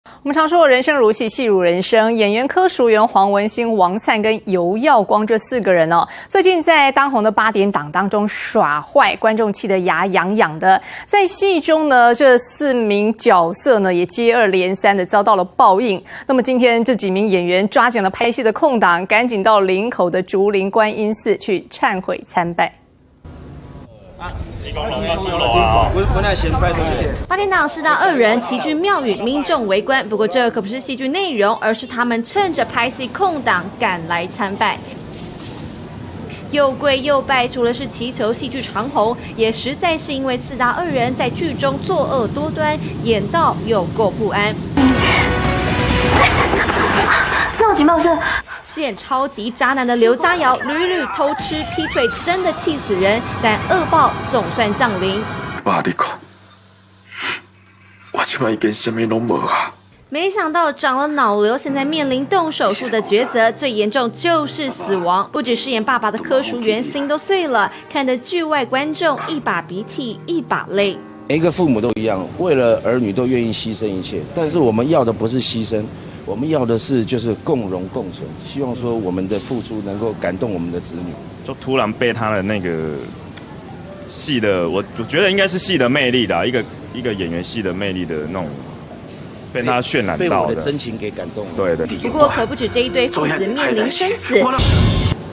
我们常说人生如戏，戏如人生。演员柯淑媛、黄文兴、王粲跟尤耀光这4个人最近在当红的8点档当中耍坏，观众气得牙痒痒的。在戏中呢，这4名角色呢也接二连三的遭到了报应。那么今天这几名演员抓紧了拍戏的空档，赶紧到林口的竹林观音寺去忏悔参拜。8点档4大恶人齐聚庙宇，民众围观。不过这可不是戏剧内容，而是他们趁着拍戏空档赶来参拜。又跪又拜，除了是祈求戏剧长红，也实在是因为4大恶人在剧中作恶多端，演到又够不安。闹警报声。饰演超级渣男的刘家尧屡屡偷吃劈腿，真的气死人。但恶报总算降临。爸，你讲，我现在已经什么拢无啊！没想到长了脑瘤，现在面临动手术的抉择，最严重就是死亡。不止饰演爸爸的柯淑媛心都碎了，看得剧外观众一把鼻涕一把泪。每一个父母都一样，为了儿女都愿意牺牲一切，但是我们要的不是牺牲。我们要的是就是共荣共存，希望说我们的付出能够感动我们的子女。就突然被他的那个戏的，我觉得应该是戏的魅力啦，一个演员戏的魅力的那种，被他渲染到的，被我的真情给感动了。对的。不过可不止这一对父子面临生死，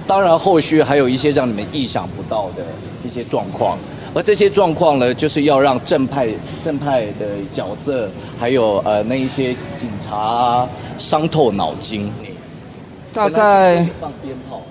当然后续还有一些让你们意想不到的一些状况。而这些状况呢，就是要让正派的角色，还有那一些警察伤透脑筋。大概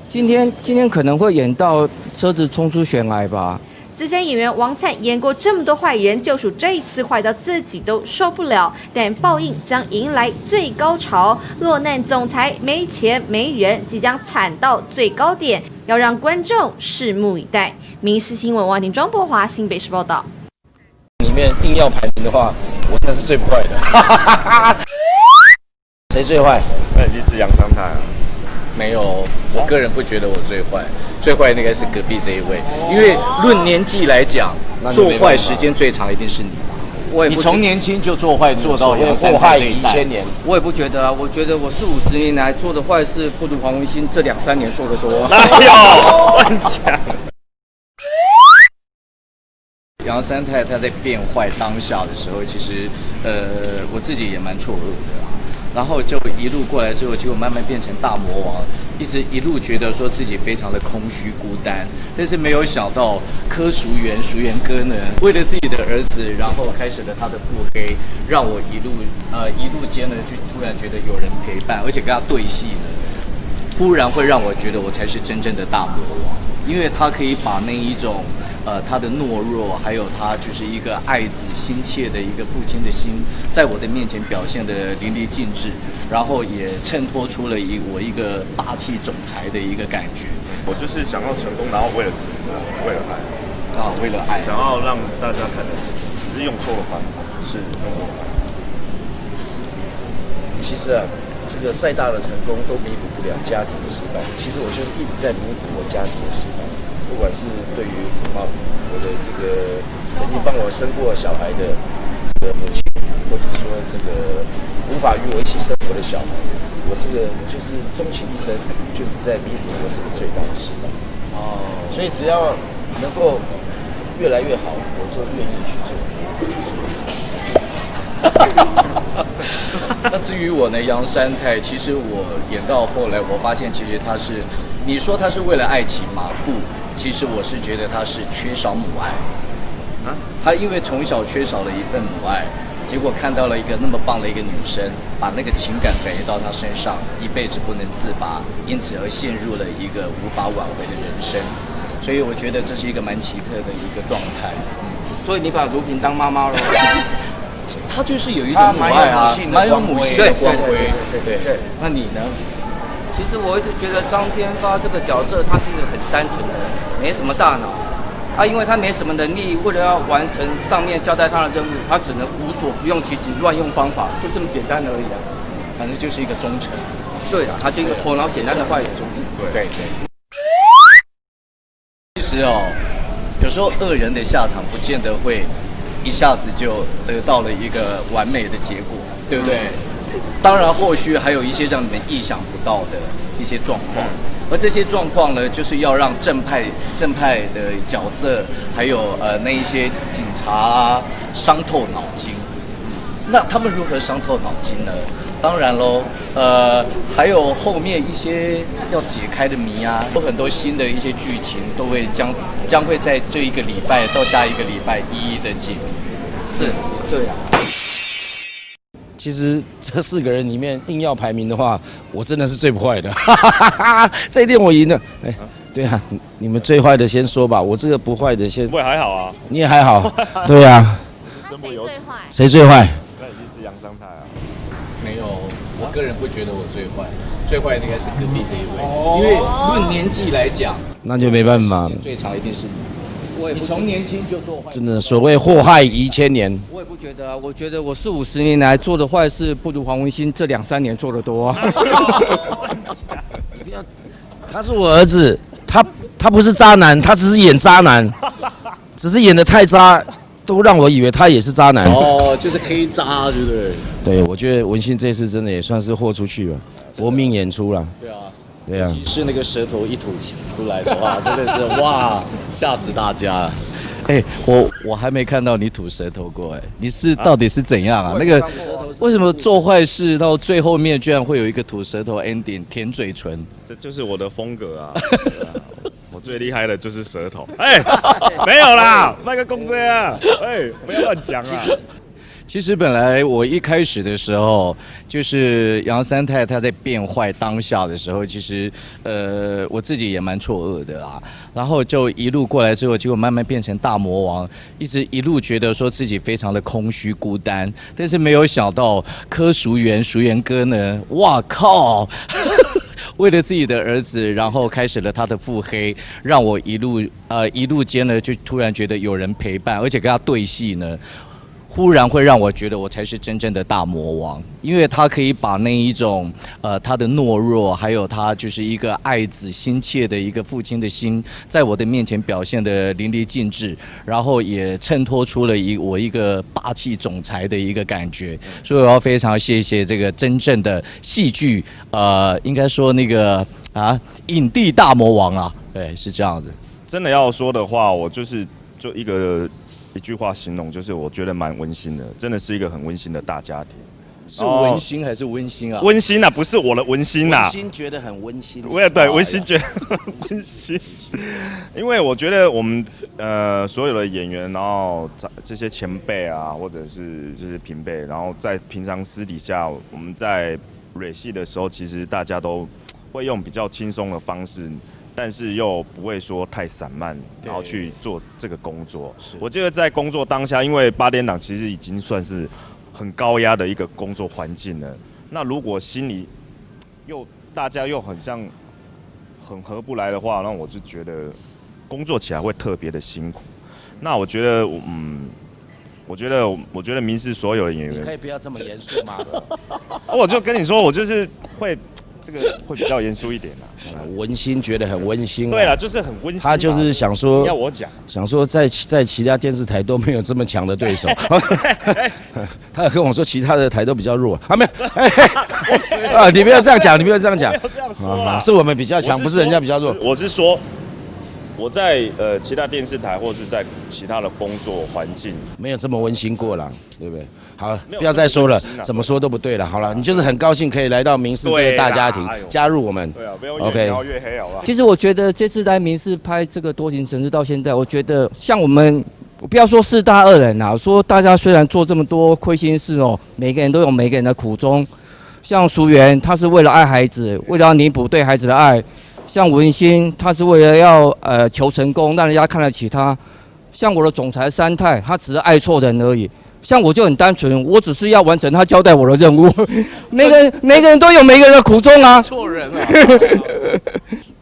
今天可能会演到车子冲出悬崖吧。资深演员王粲演过这么多坏人，就属这一次坏到自己都受不了。但报应将迎来最高潮，落难总裁没钱没人，即将惨到最高点，要让观众拭目以待。民视新闻王庭庄博华新北市报道。里面硬要排名的话，我现在是最不坏的。谁最坏？那已经是杨三太了。没有，我个人不觉得我最坏，最坏那个是隔壁这一位，因为论年纪来讲，做坏时间最长一定是你。你从年轻就做坏，做到祸害1000年。我也不觉得啊，我觉得我40-50年来做的坏事不如黄文兴这2-3年做的多。哪有乱讲？杨三太他在变坏当下的时候，其实我自己也蛮错愕的啦。然后就一路过来之后，结果慢慢变成大魔王，一路觉得说自己非常的空虚孤单，但是没有想到柯淑媛哥呢，为了自己的儿子，然后开始了他的腹黑，让我一路间呢，就突然觉得有人陪伴，而且跟他对戏呢，突然会让我觉得我才是真正的大魔王，因为他可以把那一种。他的懦弱，还有他就是一个爱子心切的一个父亲的心，在我的面前表现得淋漓尽致，然后也衬托出了我一个霸气总裁的一个感觉。我就是想要成功，然后为了自私，为了爱为了爱，想要让大家看得起，只是用错了方法。是。其实啊，这个再大的成功都弥补不了家庭的失败。其实我就是一直在弥补我家庭的失败。不管是对于我的这个曾经帮我生过小孩的这个母亲，或是说这个无法与我一起生活的小孩，我这个就是终其一生，就是在弥补我这个最大的失败。所以只要能够越来越好，我就愿意去做。那至于我呢，杨三太，其实我演到后来，我发现其实他是，你说他是为了爱情吗？不。其实我是觉得他是缺少母爱，他因为从小缺少了一份母爱，结果看到了一个那么棒的一个女生，把那个情感转移到他身上，一辈子不能自拔，因此而陷入了一个无法挽回的人生。所以我觉得这是一个蛮奇特的一个状态。所以你把如萍当妈妈了？他就是有一种母爱啊，蛮有母性的光辉。对。那你呢？其实我一直觉得张天发这个角色，他是一个很单纯的人，没什么大脑。因为他没什么能力，为了要完成上面交代他的任务，他只能无所不用其极，乱用方法，就这么简单而已啊。反正就是一个忠诚。对啊，他就一个头脑简单的坏人。对。其实有时候恶人的下场不见得会一下子就得到了一个完美的结果，对不对？当然后续还有一些让你们意想不到的一些状况，而这些状况呢，就是要让正派的角色，还有那一些警察啊，伤透脑筋。那他们如何伤透脑筋呢？当然喽，还有后面一些要解开的谜啊，有很多新的一些剧情都会将会在这一个礼拜到下一个礼拜一一的解谜。是，对啊。其实这4个人里面硬要排名的话，我真的是最不坏的，这一点我赢了。哎，对啊，你们最坏的先说吧，我这个不坏的先。不会还好啊，你也还好，对啊。谁最坏？谁最坏？那已经是杨商泰啊。没有，我个人不觉得我最坏，最坏的应该是隔壁这一位，因为论年纪来讲，那就没办法。最长一定是你。你从年轻就做坏，真的所谓祸害遗千年。我也不觉得啊，我觉得我4、50年来做的坏事不如黄文兴这2、3年做的多啊。他是我儿子，他不是渣男，他只是演渣男，只是演得太渣，都让我以为他也是渣男。哦，就是黑渣，对不对？对，我觉得文兴这次真的也算是豁出去了，搏命演出了。对啊。对啊，是那个舌头一吐出来的话，真的是哇，吓死大家！哎，我还没看到你吐舌头过哎，你是到底是怎样啊？那个为什么做坏事到最后面居然会有一个吐舌头 ending， 舔嘴唇？这就是我的风格啊！我最厉害的就是舌头。哎，没有啦，那个公司啊，哎，不要乱讲啊。其实本来我一开始的时候，就是杨三太他在变坏当下的时候，其实我自己也蛮错愕的啦。然后就一路过来之后，结果慢慢变成大魔王，一路觉得说自己非常的空虚孤单，但是没有想到柯淑媛哥呢，哇靠！为了自己的儿子，然后开始了他的腹黑，让我一路间呢，就突然觉得有人陪伴，而且跟他对戏呢。忽然会让我觉得我才是真正的大魔王，因为他可以把那一种他的懦弱，还有他就是一个爱子心切的一个父亲的心，在我的面前表现得淋漓尽致，然后也衬托出了我一个霸气总裁的一个感觉，所以我要非常谢谢这个真正的戏剧，应该说那个影帝大魔王啊，对，是这样子。真的要说的话，我就一句话形容，就是我觉得蛮温馨的，真的是一个很温馨的大家庭。是温馨还是温馨啊？温馨啊，不是我的温馨啊。温馨觉得很温馨。我也对，温馨觉得很温馨。因为我觉得我们所有的演员，然后这些前辈啊，或者是就是平辈，然后在平常私底下，我们在蕊戏的时候，其实大家都会用比较轻松的方式。但是又不会说太散漫，然后去做这个工作。我觉得在工作当下，因为8点档其实已经算是很高压的一个工作环境了。那如果心里大家又很像很合不来的话，那我就觉得工作起来会特别的辛苦。那我觉得，我觉得民视所有的演员，你可以不要这么严肃吗？我就跟你说，我就是会。这个会比较严肃一点啦，温馨觉得很温馨。对啦，就是很温馨。他就是想说，要我讲，想说在其他电视台都没有这么强的对手。他跟我说，其他的台都比较弱。没有，你不要这样讲，你不要这样讲。是我们比较强，不是人家比较弱。我是说。我在其他电视台或者是在其他的工作环境，没有这么温馨过啦，对不对？好了，不要再说了，怎么说都不对了。好了，你就是很高兴可以来到民视这个大家庭，加入我们。对啊，不用越描越黑好不好？其实我觉得这次在民视拍这个《多情城市》到现在，我觉得像我们，不要说4大恶人啊，说大家虽然做这么多亏心事哦，每个人都有每个人的苦衷。像淑媛，她是为了爱孩子，为了要弥补对孩子的爱。像文心，他是为了要求成功，让人家看得起他。像我的总裁三太，他只是爱错人而已。像我就很单纯，我只是要完成他交代我的任务。每个人都有每个人的苦衷啊。错人啊！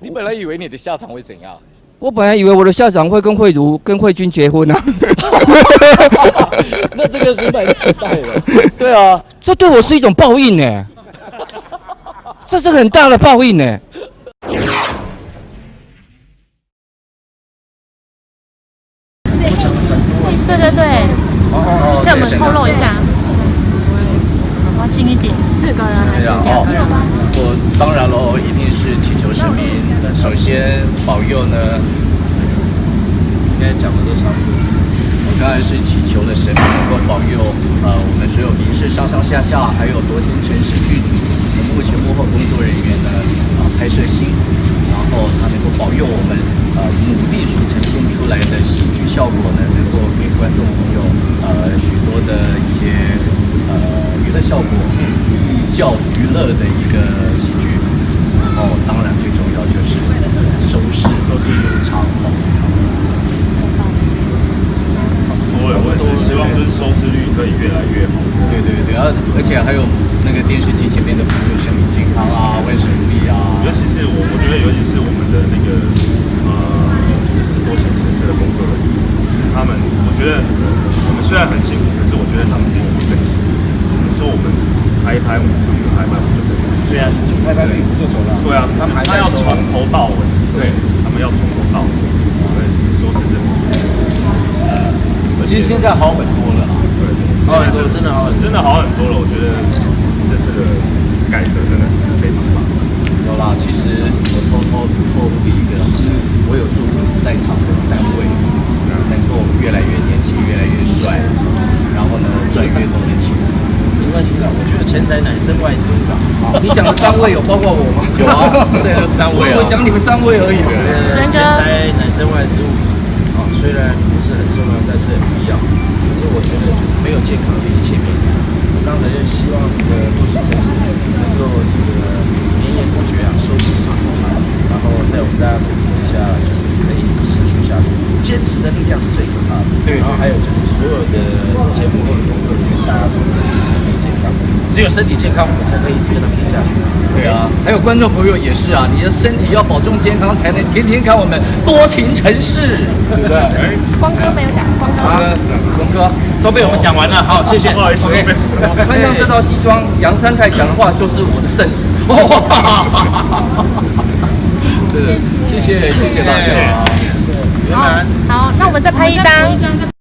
你本来以为你的下场会怎样？我本来以为我的下场会跟慧君结婚啊。那这个是蛮期待的。对啊，这对我是一种报应呢。这是很大的报应呢。对，让我们透露一下。吗？近一点，4个人还是2个人？我当然喽，一定是祈求神明，首先保佑呢。应该讲的都差不多。我当然是祈求了神明能够保佑我们所有民事上上下下，还有多情城市剧组的幕前幕后工作人员呢拍摄辛苦，然后他能够保佑我们努力所呈现出来的戏剧效果呢，能够给观众朋友许多的一些娱乐效果，寓教于乐的一个喜剧。然后当然最重要就是收视如常。我也是希望就是收视率可以越来越好。对，而且还有那个电视机前面的朋友身体健康啊，万事如意啊。尤其是我觉得尤其是我们的那个多线城市的工作人员，他们我觉得我们虽然很辛苦，可是我觉得他们比我们更辛苦。有时候我们拍一拍，我们场次拍一拍，我们就可以。对啊，就拍拍不就走了。对啊，他们要从头到尾。对，他们要从头到尾。对，说是真的。其实现在好很多了啦，对，好很多，真的好很多了。我觉得这次的改革真的是非常棒。有啦，其实我偷透露一个，我有祝福在场的3位能够越来越年轻，越来越帅，然后呢赚越多的钱。没关系的，我觉得钱财乃身外之物吧。你讲的3位有包括我吗？有啊，这有3位啊。我讲你们3位而已。钱财乃身外之物。虽然不是很重要，但是很必要。可是我觉得就是没有健康就一切没有。我刚才就希望多行城市能够这个绵延不绝收视长虹，然后在我们大家努力之下，就是可以一直持续下去。坚持的力量是最可怕的。对，然后还有就是所有的节目后的工作人员，大家都能身体健康。只有身体健康，我们才可以一直跟他拼下去。对啊，还有观众朋友也是啊，你的身体要保重健康，才能天天看我们多情城市，对不对？光哥没有讲，光哥都被我们讲完了，好，谢谢。不好意思，我穿上这套西装，杨三太讲的话就是我的圣旨。谢谢大家。好，那我们再拍一张。